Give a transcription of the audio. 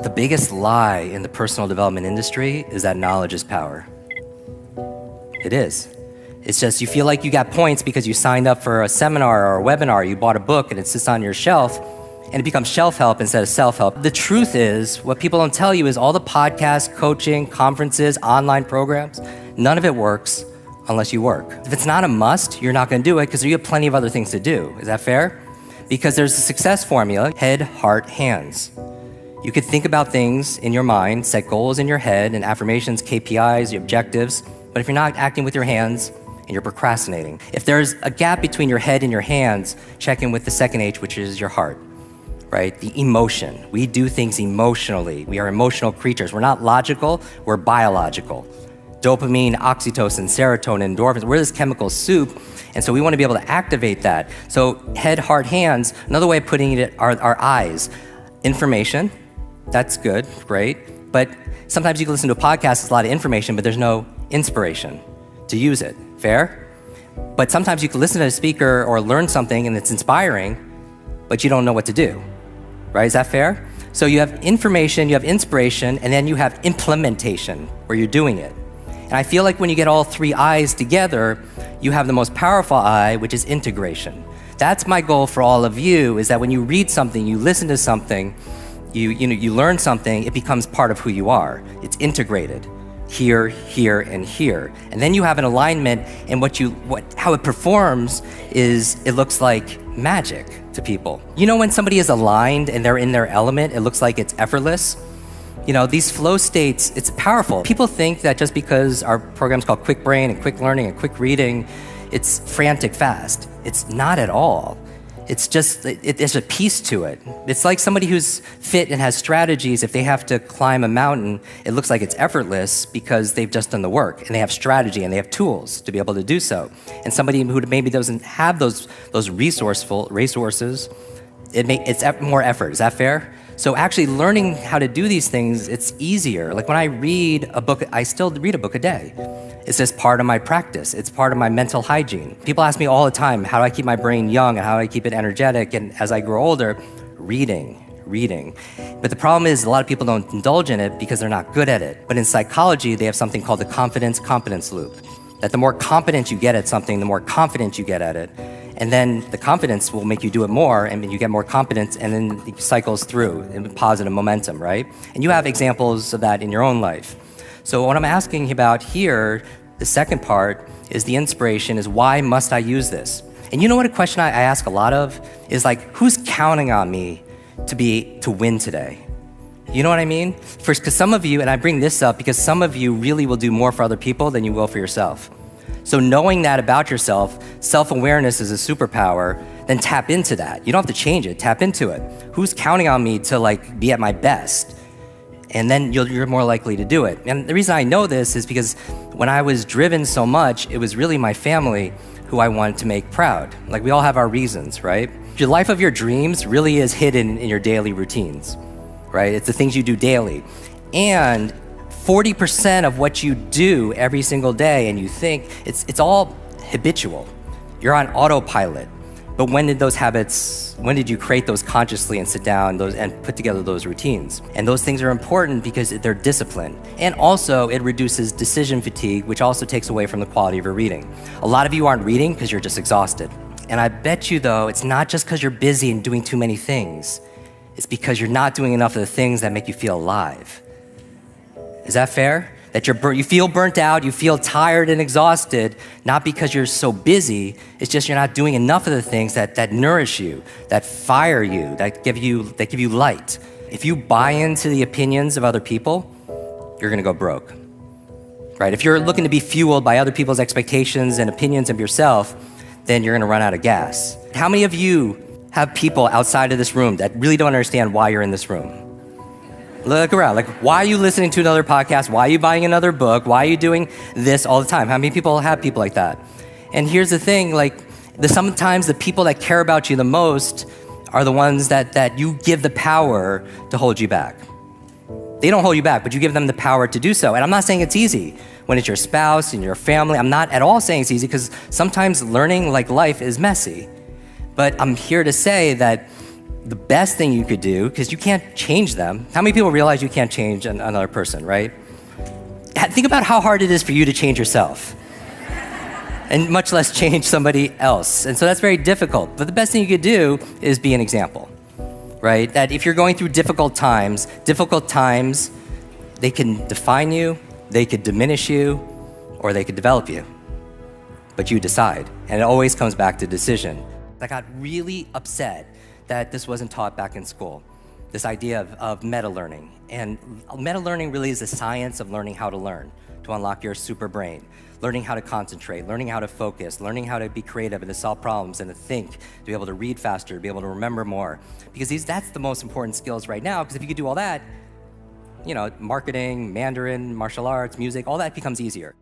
The biggest lie in the personal development industry is that knowledge is power. It is. It's just you feel like you got points because you signed up for a seminar or a webinar, you bought a book and it sits on your shelf and it becomes shelf help instead of self-help. The truth is, what people don't tell you is all the podcasts, coaching, conferences, online programs, none of it works unless you work. If it's not a must, you're not gonna do it because you have plenty of other things to do. Is that fair? Because there's a success formula, head, heart, hands. You could think about things in your mind, set goals in your head and affirmations, KPIs, your objectives, but if you're not acting with your hands and you're procrastinating. If there's a gap between your head and your hands, check in with the second H, which is your heart, right? The emotion. We do things emotionally. We are emotional creatures. We're not logical, we're biological. Dopamine, oxytocin, serotonin, endorphins, we're this chemical soup, and so we want to be able to activate that. So head, heart, hands, another way of putting it are our eyes. Information, that's good, great, but sometimes you can listen to a podcast, it's a lot of information, but there's no inspiration to use it, fair? But sometimes you can listen to a speaker or learn something and it's inspiring, but you don't know what to do, right? Is that fair? So you have information, you have inspiration, and then you have implementation, where you're doing it. And I feel like when you get all three I's together, you have the most powerful I, which is integration. That's my goal for all of you, is that when you read something, you listen to something, you learn something, it becomes part of who you are. It's integrated. Here, here, and here. And then you have an alignment, and how it performs is it looks like magic to people. You know when somebody is aligned and they're in their element, it looks like it's effortless? You know, these flow states, it's powerful. People think that just because our program's called Quick Brain and Quick Learning and Quick Reading, it's frantic fast. It's not at all. It's just, there's a piece to it. It's like somebody who's fit and has strategies. If they have to climb a mountain, it looks like it's effortless because they've just done the work and they have strategy and they have tools to be able to do so. And somebody who maybe doesn't have those resources, it's more effort. Is that fair? So actually learning how to do these things, it's easier. Like when I read a book, I still read a book a day. It's just part of my practice. It's part of my mental hygiene. People ask me all the time, how do I keep my brain young and how do I keep it energetic? And as I grow older, reading. But the problem is a lot of people don't indulge in it because they're not good at it. But in psychology, they have something called the confidence-competence loop. That the more competent you get at something, the more confident you get at it. And then the confidence will make you do it more, and you get more confidence, and then it cycles through in positive momentum, right? And you have examples of that in your own life. So what I'm asking about here, the second part, is the inspiration, is why must I use this? And you know what a question I ask a lot of is like, who's counting on me to win today? You know what I mean? First, because some of you, and I bring this up because some of you really will do more for other people than you will for yourself. So knowing that about yourself, self-awareness is a superpower, then tap into that. You don't have to change it, tap into it. Who's counting on me to be at my best? And then you're more likely to do it. And the reason I know this is because when I was driven so much, it was really my family who I wanted to make proud. Like we all have our reasons, right? The life of your dreams really is hidden in your daily routines, right? It's the things you do daily. And 40% of what you do every single day and you think, it's all habitual. You're on autopilot. But when did you create those consciously and sit down and put together those routines? And those things are important because they're discipline. And also it reduces decision fatigue, which also takes away from the quality of your reading. A lot of you aren't reading because you're just exhausted. And I bet you though, it's not just because you're busy and doing too many things. It's because you're not doing enough of the things that make you feel alive. Is that fair? That you feel burnt out, you feel tired and exhausted, not because you're so busy, it's just you're not doing enough of the things that nourish you, that fire you, that give you light. If you buy into the opinions of other people, you're gonna go broke, right? If you're looking to be fueled by other people's expectations and opinions of yourself, then you're gonna run out of gas. How many of you have people outside of this room that really don't understand why you're in this room? Look around, why are you listening to another podcast? Why are you buying another book? Why are you doing this all the time? How many people have people like that? And here's the thing, sometimes the people that care about you the most are the ones that you give the power to hold you back. They don't hold you back, but you give them the power to do so. And I'm not saying it's easy when it's your spouse and your family. I'm not at all saying it's easy because sometimes learning life is messy. But I'm here to say that the best thing you could do, because you can't change them. How many people realize you can't change another person, right? Think about how hard it is for you to change yourself, and much less change somebody else. And so that's very difficult. But the best thing you could do is be an example, right? That if you're going through difficult times, they can define you, they could diminish you, or they could develop you. But you decide. And it always comes back to decision. I got really upset that this wasn't taught back in school, this idea of meta-learning. And meta-learning really is the science of learning how to learn, to unlock your super brain, learning how to concentrate, learning how to focus, learning how to be creative and to solve problems and to think, to be able to read faster, to be able to remember more. Because that's the most important skills right now, because if you could do all that, marketing, Mandarin, martial arts, music, all that becomes easier.